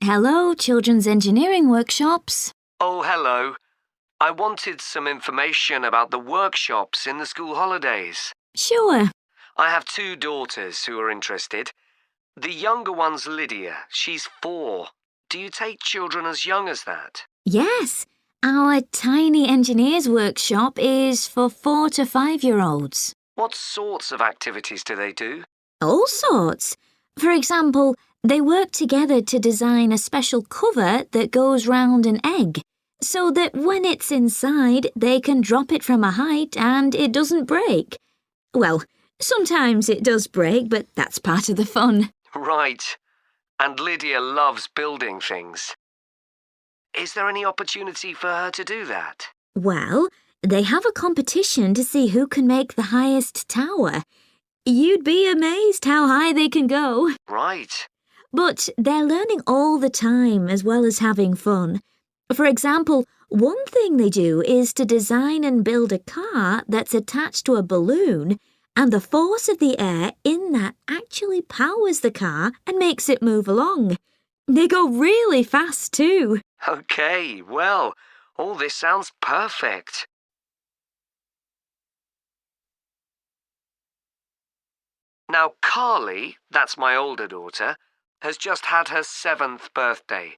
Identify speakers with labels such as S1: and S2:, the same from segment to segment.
S1: Hello, Children's Engineering Workshops.
S2: Oh, hello. I wanted some information about the workshops in the school holidays.
S1: Sure.
S2: I have two daughters who are interested. The younger one's Lydia. She's 4. Do you take children as young as that?
S1: Yes, our Tiny Engineers Workshop is for 4 to 5-year-olds.
S2: What sorts of activities do they do?
S1: All sorts. For example, they work together to design a special cover that goes round an egg, so that when it's inside, they can drop it from a height and it doesn't break. Well, sometimes it does break, but that's part of the fun.
S2: Right. And Lydia loves building things. Is there any opportunity for her to do that?
S1: Well, they have a competition to see who can make the highest tower. You'd be amazed how high they can go.
S2: Right.
S1: But they're learning all the time as well as having fun. For example, one thing they do is to design and build a car that's attached to a balloon, and the force of the air in that actually powers the car and makes it move along. They go really fast too.
S2: Okay, well, all this sounds perfect. Now, Carly, that's my older daughter, has just had her 7th birthday.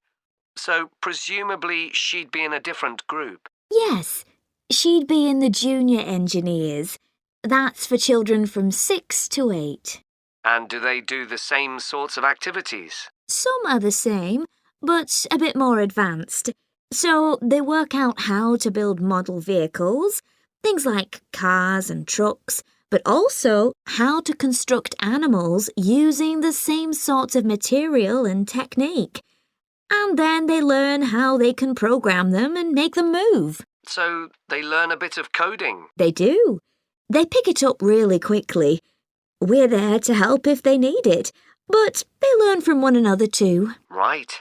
S2: So presumably she'd be in a different group.
S1: Yes, she'd be in the Junior Engineers. That's for children from 6 to 8.
S2: And do they do the same sorts of activities?
S1: Some are the same, but a bit more advanced. So they work out how to build model vehicles, things like cars and trucks, but also how to construct animals using the same sorts of material and technique. And then they learn how they can program them and make them move.
S2: So they learn a bit of coding.
S1: They do. They pick it up really quickly. We're there to help if they need it, but they learn from one another too.
S2: Right.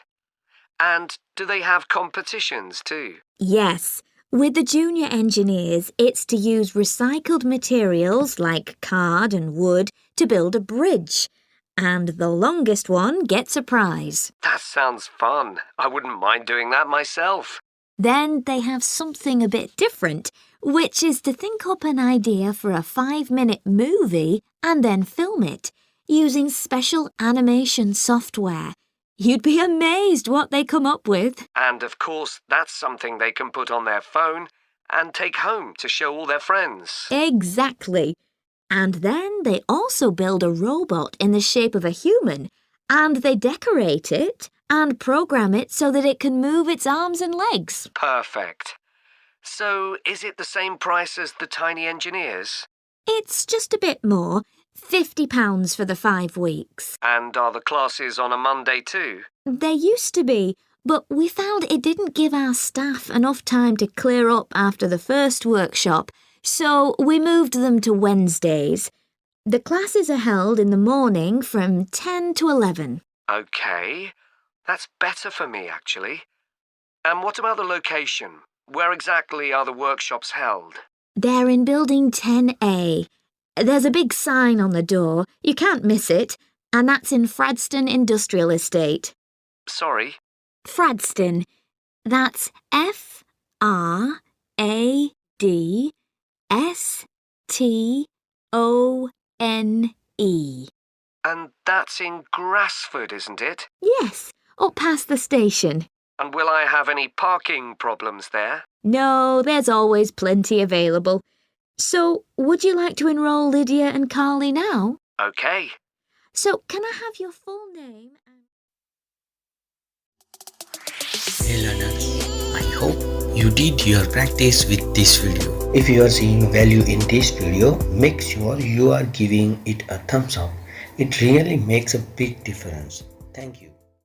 S2: And do they have competitions too?
S1: Yes. With the Junior Engineers, it's to use recycled materials like card and wood to build a bridge. And the longest one gets a prize.
S2: That sounds fun. I wouldn't mind doing that myself.
S1: Then they have something a bit different, which is to think up an idea for a 5-minute movie and then film it, using special animation software. You'd be amazed what they come up with.
S2: And of course, that's something they can put on their phone and take home to show all their friends.
S1: Exactly. And then they also build a robot in the shape of a human, and they decorate it and program it so that it can move its arms and legs.
S2: Perfect. So is it the same price as the Tiny Engineers?
S1: It's just a bit more. £50 for the 5 weeks.
S2: And are the classes on a Monday too?
S1: They used to be, but we found it didn't give our staff enough time to clear up after the first workshop, so we moved them to Wednesdays. The classes are held in the morning from 10 to 11.
S2: Okay, that's better for me actually. And what about the location? Where exactly are the workshops held?
S1: They're in Building 10A. There's a big sign on the door. You can't miss it. And that's in Fradstone Industrial Estate.
S2: Sorry?
S1: Fradstone. That's Fradstone.
S2: And that's in Grassford, isn't it?
S1: Yes, up past the station.
S2: And will I have any parking problems there?
S1: No, there's always plenty available. So, would you like to enroll Lydia and Carly now?
S2: Okay.
S1: So, can I have your full name?
S3: Hey learners, I hope you did your practice with this video. If you are seeing value in this video, make sure you are giving it a thumbs up. It really makes a big difference. Thank you.